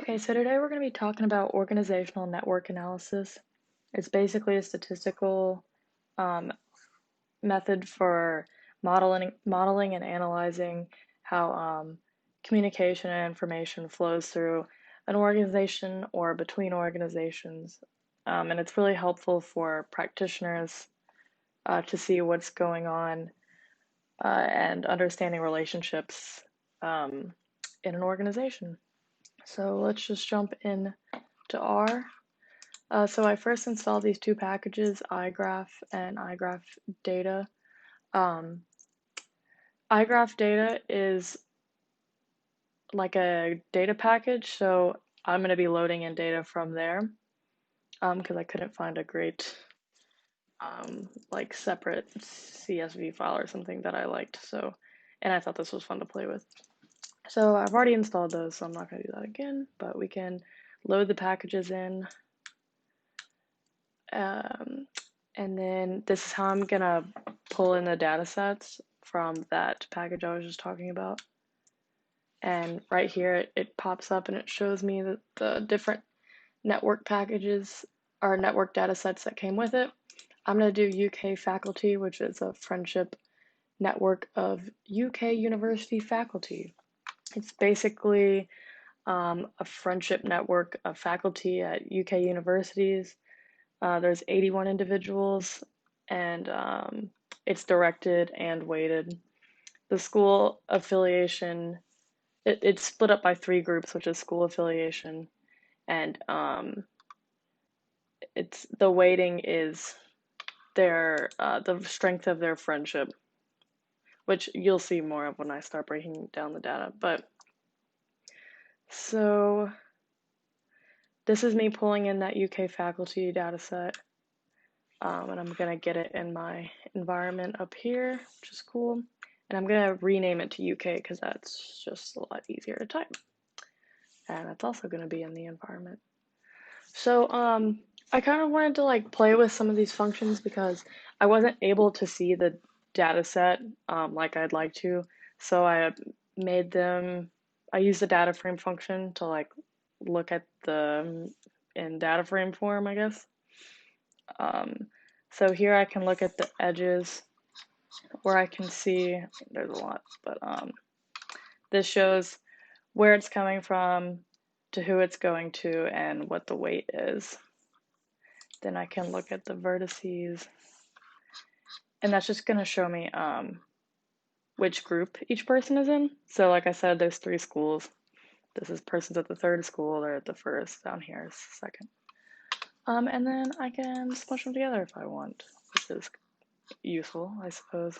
Okay, so today we're going to be talking about organizational network analysis. It's basically a statistical um, method for modeling and analyzing how communication and information flows through an organization or between organizations. And it's really helpful for practitioners to see what's going on and understanding relationships um, in an organization. So let's just jump in to R. So I first installed these two packages, iGraph and iGraph Data. Um, iGraph Data is like a data package, so I'm going to be loading in data from there because I couldn't find a great like separate CSV file or something that I liked. So, and I thought this was fun to play with. So I've already installed those, so I'm not going to do that again, but we can load the packages in. Um, and then this is how I'm gonna pull in the data sets from that package I was just talking about. And right here it pops up and it shows me the different network packages or network data sets that came with it. I'm gonna do UK faculty, which is a friendship network of UK university faculty. It's basically a friendship network of faculty at UK universities. There's 81 individuals, and it's directed and weighted. The school affiliation, it's split up by three groups, which is school affiliation, and it's the weighting is their the strength of their friendship, which you'll see more of when I start breaking down the data. But so this is me pulling in that UK faculty data set. And I'm gonna get it in my environment up here, which is cool. And I'm gonna rename it to UK because that's just a lot easier to type. And that's also gonna be in the environment. So I kind of wanted to like play with some of these functions because I wasn't able to see the data set like I'd like to. So I made them, I used the data frame function to like look at the in data frame form, I guess. Um, so here I can look at the edges where I can see, there's a lot, but this shows where it's coming from, to who it's going to, and what the weight is. Then I can look at the vertices, and that's just going to show me which group each person is in. So like I said, there's three schools. This is persons at the third school, they're at the first, down here is the second. And then I can smush them together if I want, which is useful, I suppose.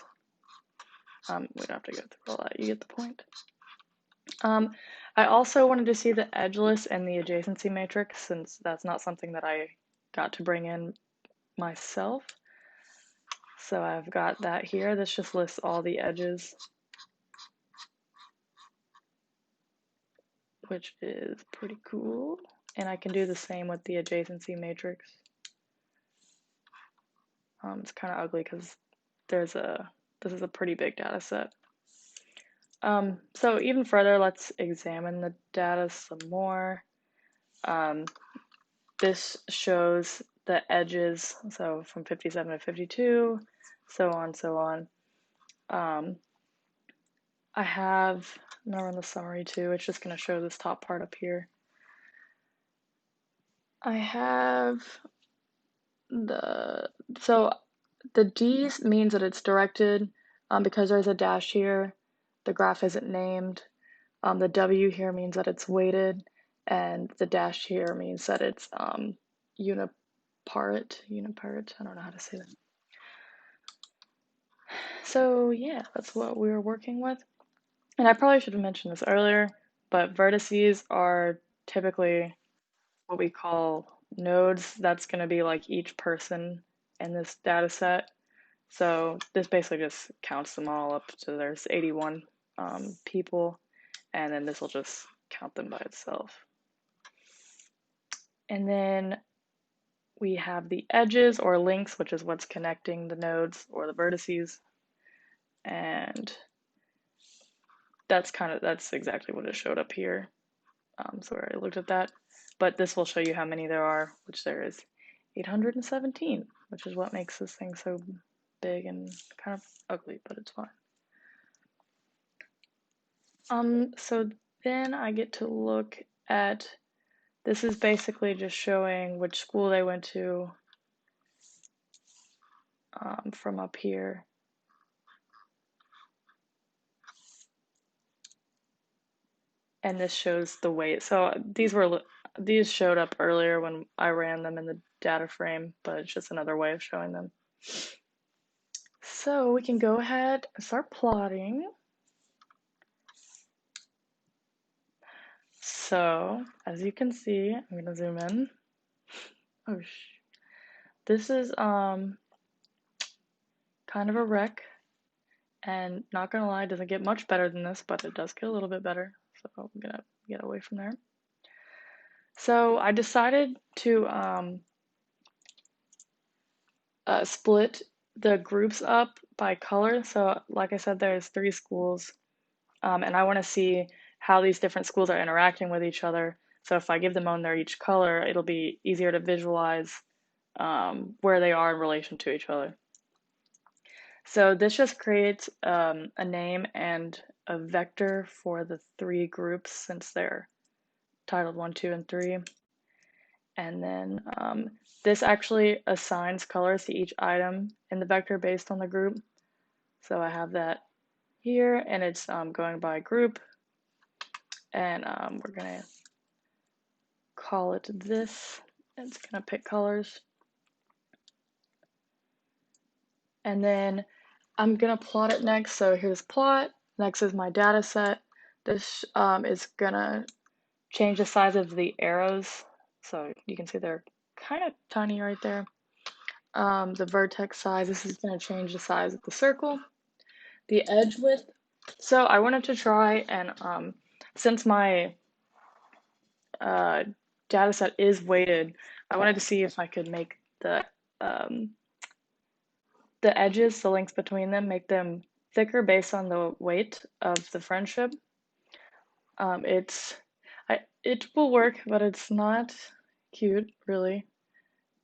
We don't have to go through all that, you get the point. I also wanted to see the edgeless and the adjacency matrix since that's not something that I got to bring in myself. So I've got that here. This just lists all the edges, which is pretty cool. And I can do the same with the adjacency matrix. It's kind of ugly because this is a pretty big data set. So even further, let's examine the data some more. This shows the edges, so from 57 to 52, so on, so on. I have, I'm gonna run the summary too, it's just gonna show this top part up here. I have so the D means that it's directed because there's a dash here, the graph isn't named. The W here means that it's weighted, and the dash here means that it's uniparate, I don't know how to say that. So yeah, that's what we were working with. And I probably should have mentioned this earlier, but vertices are typically what we call nodes. That's going to be like each person in this data set. So this basically just counts them all up to there's 81 people, and then this will just count them by itself. And then we have the edges or links, which is what's connecting the nodes or the vertices. And that's exactly what it showed up here. So we already looked at that, but this will show you how many there are, which there is 817, which is what makes this thing so big and kind of ugly, but it's fine. So then I get to look at, this is basically just showing which school they went to from up here. And this shows the weight. So these showed up earlier when I ran them in the data frame, but it's just another way of showing them. So we can go ahead and start plotting. So as you can see, I'm gonna zoom in. Oh, this is kind of a wreck, and not gonna lie, it doesn't get much better than this, but it does get a little bit better. So I'm gonna get away from there. So I decided to split the groups up by color. So like I said, there's 3 schools, and I want to see how these different schools are interacting with each other. So if I give them on their each color, it'll be easier to visualize where they are in relation to each other. So this just creates a name and a vector for the 3 groups since they're titled 1, 2, and 3. And then this actually assigns colors to each item in the vector based on the group. So I have that here, and it's going by group, and we're gonna call it this. It's gonna pick colors. And then I'm gonna plot it next. So here's plot. Next is my data set. This is gonna change the size of the arrows. So you can see they're kind of tiny right there. The vertex size, this is gonna change the size of the circle. The edge width. So I wanted to try and since my data set is weighted, I wanted to see if I could make the edges, the lengths between them, make them thicker based on the weight of the friendship. It will work, but it's not cute, really.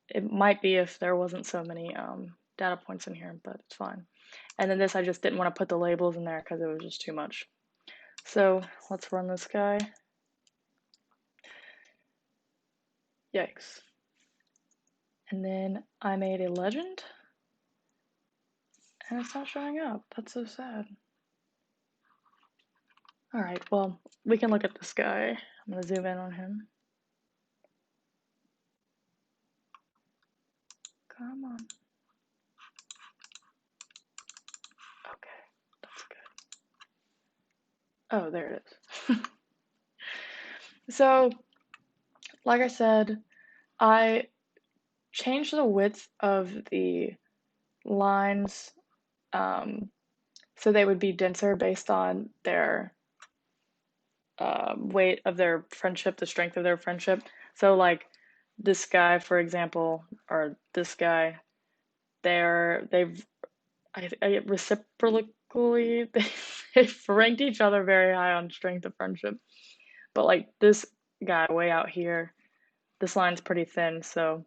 It might be if there wasn't so many data points in here, but it's fine. And then this, I just didn't want to put the labels in there because it was just too much. So let's run this guy. Yikes. And then I made a legend, and it's not showing up. That's so sad. All right, well, we can look at this guy. I'm gonna zoom in on him. Come on. Okay, that's good. Oh, there it is. So, like I said, I changed the width of the lines so they would be denser based on their weight of their friendship, the strength of their friendship. So, like this guy, for example, or this guy, they've reciprocally they've ranked each other very high on strength of friendship. But like this guy way out here, this line's pretty thin, so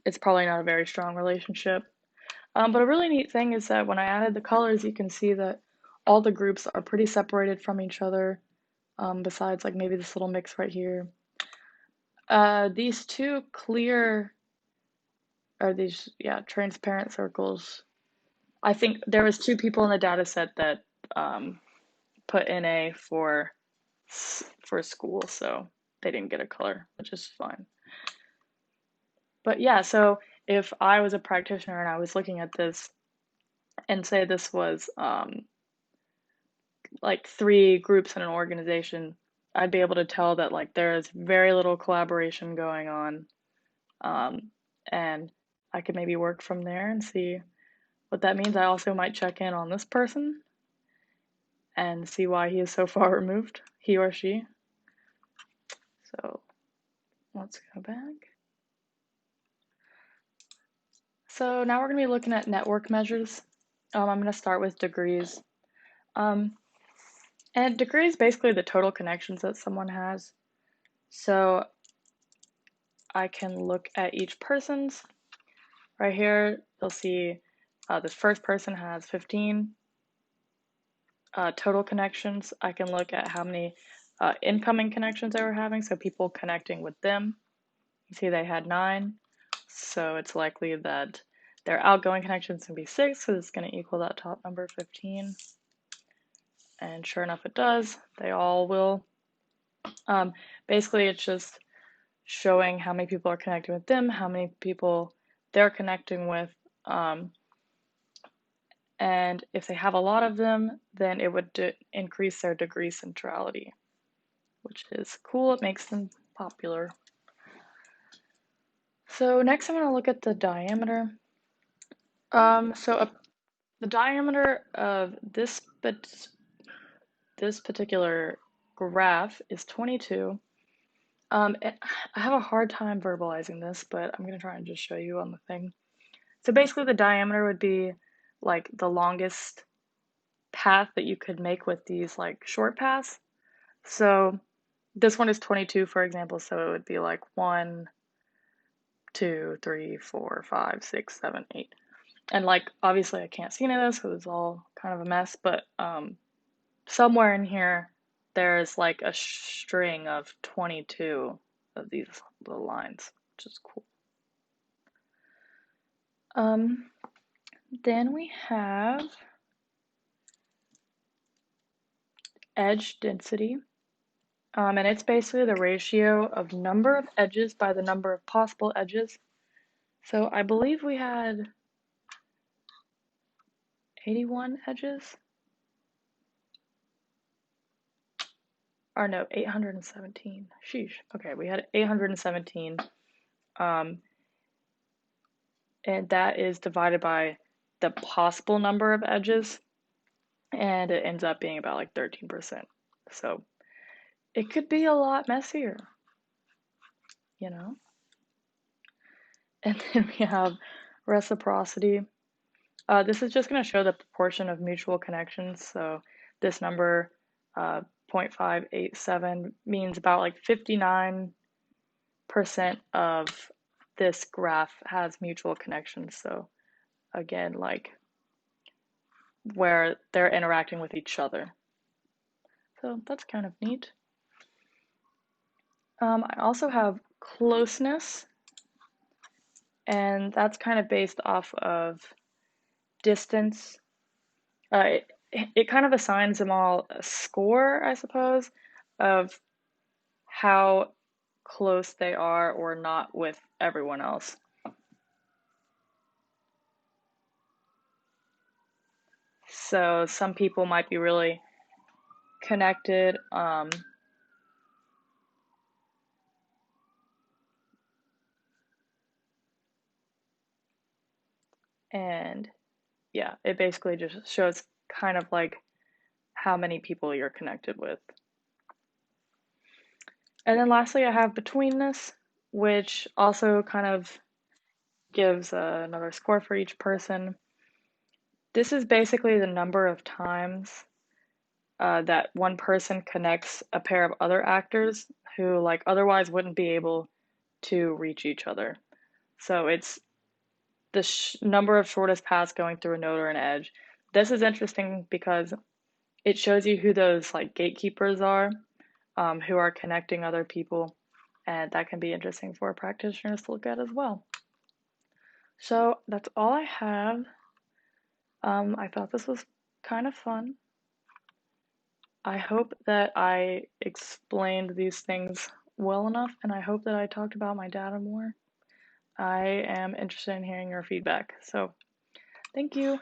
it's probably not a very strong relationship. But a really neat thing is that when I added the colors, you can see that all the groups are pretty separated from each other, besides like maybe this little mix right here. These 2 clear, or these, yeah, transparent circles, I think there was 2 people in the data set that put NA for school, so they didn't get a color, which is fine. But yeah, so if I was a practitioner and I was looking at this and say this was like 3 groups in an organization, I'd be able to tell that like there's very little collaboration going on, and I could maybe work from there and see what that means. I also might check in on this person and see why he is so far removed, he or she. So let's go back. So now we're going to be looking at network measures. I'm going to start with degrees. And degree is basically the total connections that someone has. So I can look at each person's. Right here, you'll see this first person has 15 total connections. I can look at how many incoming connections they were having, so people connecting with them. You see they had 9, so it's likely that their outgoing connections can be 6, so it's going to equal that top number, 15. And sure enough, it does. They all will. Basically, it's just showing how many people are connecting with them, how many people they're connecting with, and if they have a lot of them, then it would increase their degree centrality, which is cool. It makes them popular. So next I'm going to look at the diameter. The diameter of this particular graph is 22. I have a hard time verbalizing this, but I'm going to try and just show you on the thing. So basically the diameter would be like the longest path that you could make with these like short paths. So this one is 22, for example, so it would be like 1, 2, 3, 4, 5, 6, 7, 8. And like obviously I can't see any of this because it's all kind of a mess, but somewhere in here there's like a string of 22 of these little lines, which is cool. Then we have edge density. And it's basically the ratio of number of edges by the number of possible edges. So I believe we had 81 edges. Or no, 817. Sheesh. Okay, we had 817. And that is divided by the possible number of edges. And it ends up being about like 13%. So it could be a lot messier, you know? And then we have reciprocity. This is just going to show the proportion of mutual connections. So this number, 0.587, means about like 59% of this graph has mutual connections. So again, like where they're interacting with each other. So that's kind of neat. I also have closeness, and that's kind of based off of distance. It kind of assigns them all a score, I suppose, of how close they are or not with everyone else. So some people might be really connected. And yeah, it basically just shows kind of like how many people you're connected with. And then lastly, I have betweenness, which also kind of gives another score for each person. This is basically the number of times that one person connects a pair of other actors who like otherwise wouldn't be able to reach each other. So it's the number of shortest paths going through a node or an edge. This is interesting because it shows you who those like gatekeepers are, who are connecting other people, and that can be interesting for practitioners to look at as well. So that's all I have. I thought this was kind of fun. I hope that I explained these things well enough, and I hope that I talked about my data more. I am interested in hearing your feedback, so thank you.